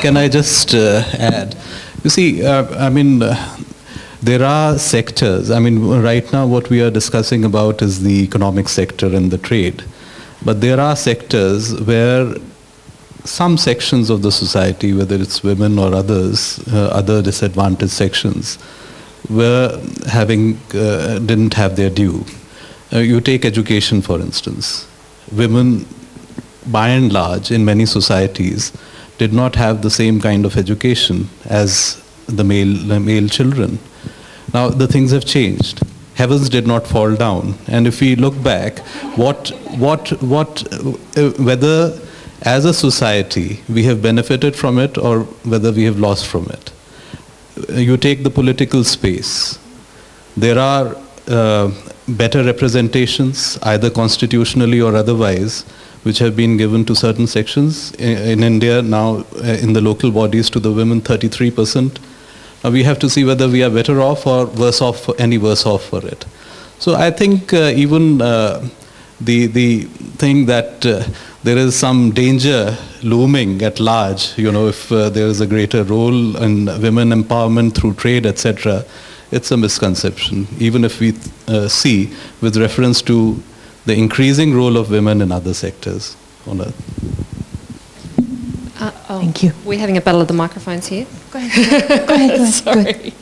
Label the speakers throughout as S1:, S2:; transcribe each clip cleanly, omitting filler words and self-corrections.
S1: can I just add? You see, I mean, there are sectors. I mean, right now what we are discussing about is the economic sector and the trade. But there are sectors where some sections of the society, whether it's women or others, other disadvantaged sections, didn't have their due. You take education, for instance. Women, by and large, in many societies, did not have the same kind of education as the male children. Now, the things have changed. Heavens did not fall down. And if we look back, whether as a society we have benefited from it or whether we have lost from it. You take the political space. There are better representations, either constitutionally or otherwise, which have been given to certain sections. In India now, in the local bodies, to the women, 33%. We have to see whether we are better off or worse off, any worse off for it. So I think even the thing that there is some danger looming at large, you know, if there is a greater role in women empowerment through trade, etc., it's a misconception, even if we see with reference to the increasing role of women in other sectors on earth.
S2: Thank you.
S3: We're having a battle of the microphones here.
S2: Go ahead. Go ahead.
S3: Sorry.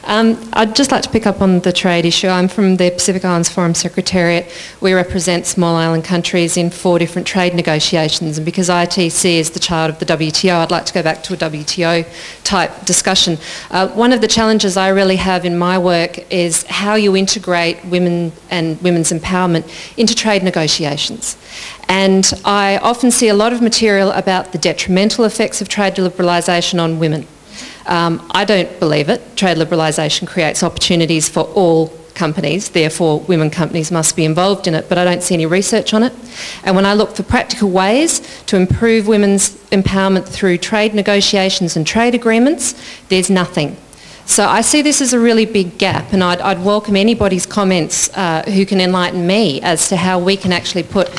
S3: I'd just like to pick up on the trade issue. I'm from the Pacific Islands Forum Secretariat. We represent small island countries in 4 different trade negotiations, and because ITC is the child of the WTO, I'd like to go back to a WTO type discussion. One of the challenges I really have in my work is how you integrate women and women's empowerment into trade negotiations. And I often see a lot of material about the detrimental effects of trade liberalisation on women. I don't believe it. Trade liberalisation creates opportunities for all companies, therefore women companies must be involved in it, but I don't see any research on it. And when I look for practical ways to improve women's empowerment through trade negotiations and trade agreements, there's nothing. So I see this as a really big gap, and I'd welcome anybody's comments who can enlighten me as to how we can actually put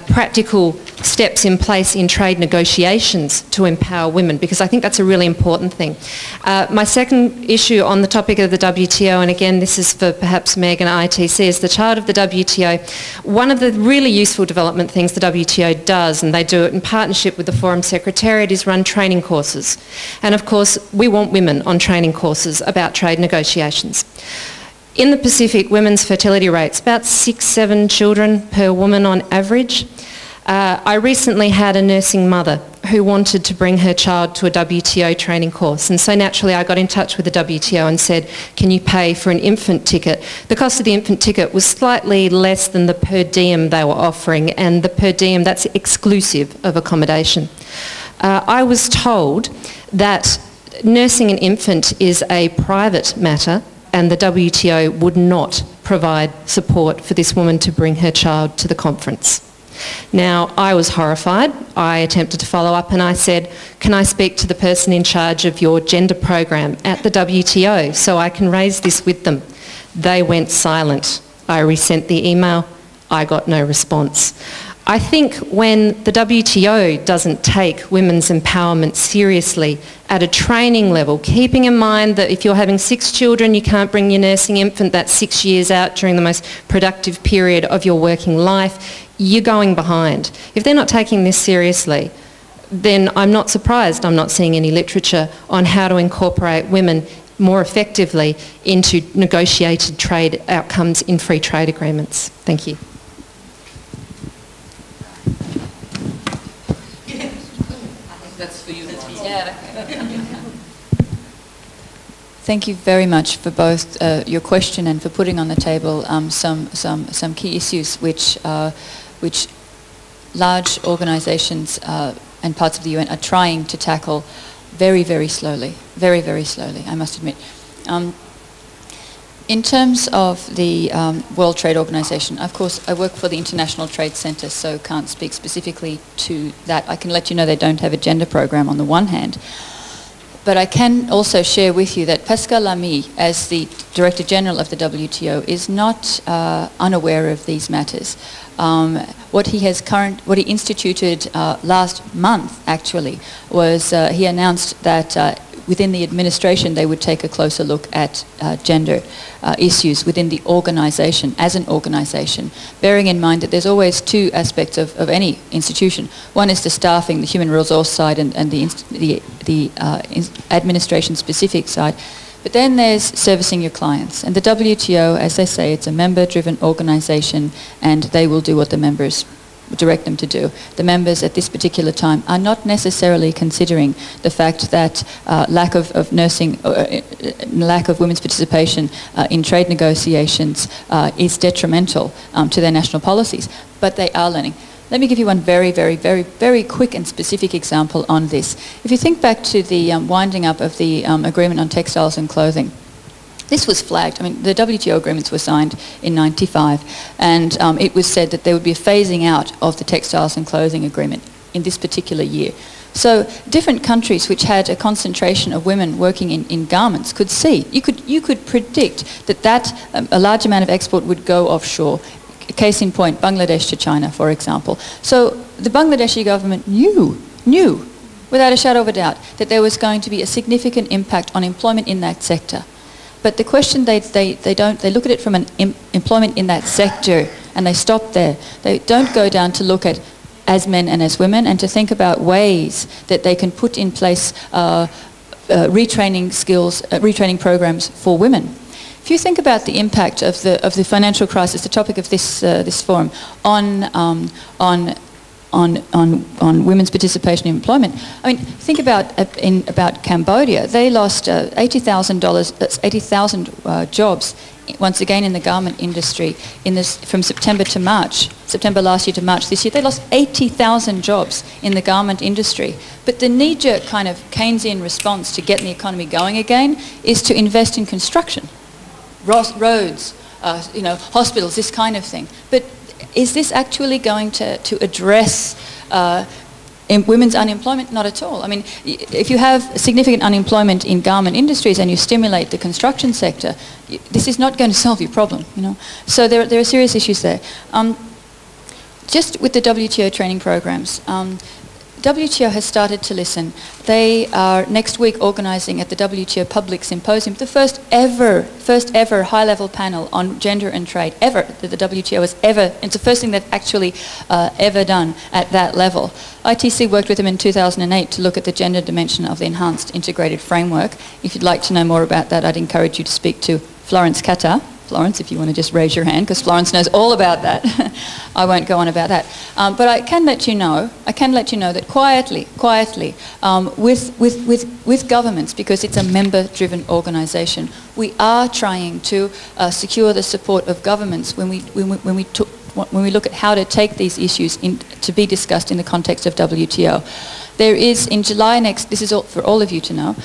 S3: practical steps in place in trade negotiations to empower women, because I think that's a really important thing. My second issue on the topic of the WTO, and again this is for perhaps Meg and ITC, is the child of the WTO. One of the really useful development things the WTO does, and they do it in partnership with the Forum Secretariat, is run training courses. And of course we want women on training courses about trade negotiations. In the Pacific, women's fertility rates, about 6-7 children per woman on average. I recently had a nursing mother who wanted to bring her child to a WTO training course, and so naturally I got in touch with the WTO and said, can you pay for an infant ticket? The cost of the infant ticket was slightly less than the per diem they were offering, and the per diem, that's exclusive of accommodation. I was told that nursing an infant is a private matter, and the WTO would not provide support for this woman to bring her child to the conference. Now, I was horrified. I attempted to follow up and I said, can I speak to the person in charge of your gender program at the WTO so I can raise this with them? They went silent. I resent the email. I got no response. I think when the WTO doesn't take women's empowerment seriously at a training level, keeping in mind that if you're having 6 children, you can't bring your nursing infant, that's 6 years out during the most productive period of your working life, you're going behind. If they're not taking this seriously, then I'm not surprised I'm not seeing any literature on how to incorporate women more effectively into negotiated trade outcomes in free trade agreements. Thank you.
S4: That's for you. Thank you very much for both your question and for putting on the table some key issues which large organisations and parts of the UN are trying to tackle very, very slowly, very slowly, I must admit. In terms of the World Trade Organization, of course, I work for the International Trade Center, so can't speak specifically to that. I can let you know they don't have a gender program on the one hand. But I can also share with you that Pascal Lamy, as the Director General of the WTO, is not unaware of these matters. What he instituted last month, actually, was he announced that within the administration they would take a closer look at gender issues within the organisation, as an organisation, bearing in mind that there's always two aspects of any institution. One is the staffing, the human resource side, and the administration-specific side. But then there's servicing your clients. And the WTO, as they say, it's a member-driven organisation, and they will do what the members direct them to do. The members at this particular time are not necessarily considering the fact that lack of nursing, lack of women's participation in trade negotiations is detrimental to their national policies, but they are learning. Let me give you one very quick and specific example on this. If you think back to the winding up of the agreement on textiles and clothing, this was flagged. I mean, the WTO agreements were signed in '95, and it was said that there would be a phasing out of the textiles and clothing agreement in this particular year. So different countries which had a concentration of women working in garments could see, you could predict that a large amount of export would go offshore. Case in point, Bangladesh to China, for example. So the Bangladeshi government knew, without a shadow of a doubt, that there was going to be a significant impact on employment in that sector. But the question they look at it from an employment in that sector, and they stop there. They don't go down to look at as men and as women, and to think about ways that they can put in place retraining skills, retraining programs for women. If you think about the impact of the financial crisis, the topic of this forum, on women's participation in employment. I mean, think about Cambodia. They lost $80,000 jobs once again in the garment industry from September to March. September last year to March this year, they lost 80,000 jobs in the garment industry. But the knee-jerk kind of Keynesian response to getting the economy going again is to invest in construction. Roads, hospitals, this kind of thing. But is this actually going to address women's unemployment? Not at all. I mean, if you have significant unemployment in garment industries and you stimulate the construction sector, this is not going to solve your problem, So there are serious issues there. Just with the WTO training programs, WTO has started to listen. They are next week organising at the WTO Public Symposium the first ever high-level panel on gender and trade ever that the WTO has ever. It's the first thing they've actually ever done at that level. ITC worked with them in 2008 to look at the gender dimension of the enhanced integrated framework. If you'd like to know more about that, I'd encourage you to speak to Florence Kata. Florence, if you want to just raise your hand, because Florence knows all about that. I won't go on about that. But I can let you know that quietly, with governments, because it's a member-driven organisation, we are trying to secure the support of governments when we look at how to take these issues to be discussed in the context of WTO. There is, in July next, this is all for all of you to know,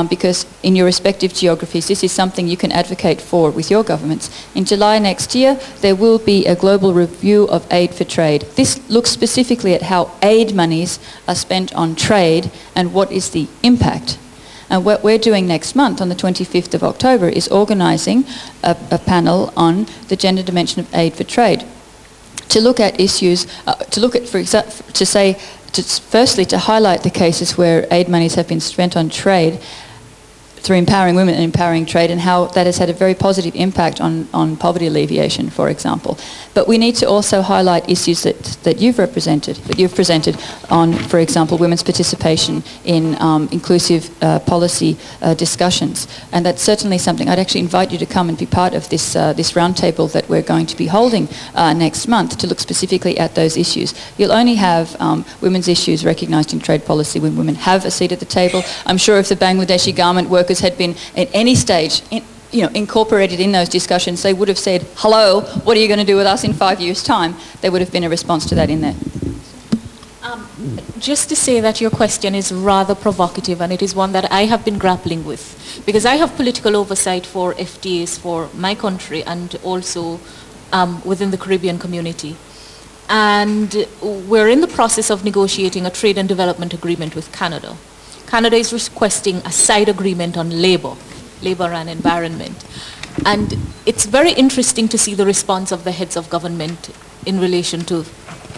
S4: because in your respective geographies, this is something you can advocate for with your governments. In July next year, there will be a global review of aid for trade. This looks specifically at how aid monies are spent on trade and what is the impact. And what we're doing next month, on the 25th of October, is organising a panel on the gender dimension of aid for trade, to look at issues, firstly, to highlight the cases where aid monies have been spent on trade through empowering women and empowering trade, and how that has had a very positive impact on poverty alleviation, for example. But we need to also highlight issues that you've presented on, for example, women's participation in inclusive policy discussions. And that's certainly something I'd actually invite you to come and be part of this roundtable that we're going to be holding next month, to look specifically at those issues. You'll only have women's issues recognised in trade policy when women have a seat at the table. I'm sure if the Bangladeshi garment workers had been at any stage incorporated in those discussions, they would have said, hello, what are you going to do with us in 5 years' time? There would have been a response to that in there.
S2: Just to say that your question is rather provocative, and it is one that I have been grappling with, because I have political oversight for FTAs for my country and also within the Caribbean community. And we're in the process of negotiating a trade and development agreement with Canada. Canada is requesting a side agreement on labor and environment. And it's very interesting to see the response of the heads of government in relation to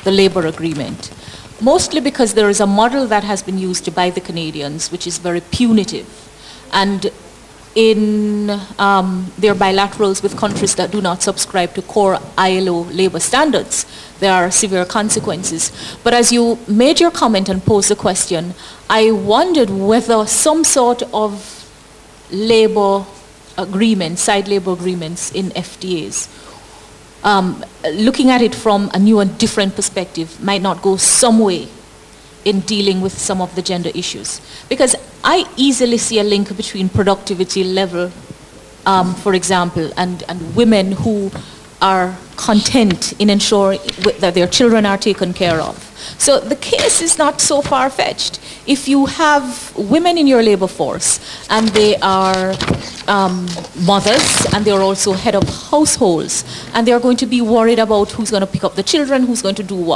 S2: the labor agreement. Mostly because there is a model that has been used by the Canadians, which is very punitive. And in their bilaterals with countries that do not subscribe to core ILO labor standards, there are severe consequences. But as you made your comment and posed the question, I wondered whether some sort of labor agreements, side labor agreements in FTAs, looking at it from a new and different perspective, might not go some way in dealing with some of the gender issues. Because I easily see a link between productivity level, for example, and women who are content in ensuring that their children are taken care of. So the case is not so far-fetched. If you have women in your labor force and they are mothers and they're also head of households and they're going to be worried about who's going to pick up the children, who's going to do what.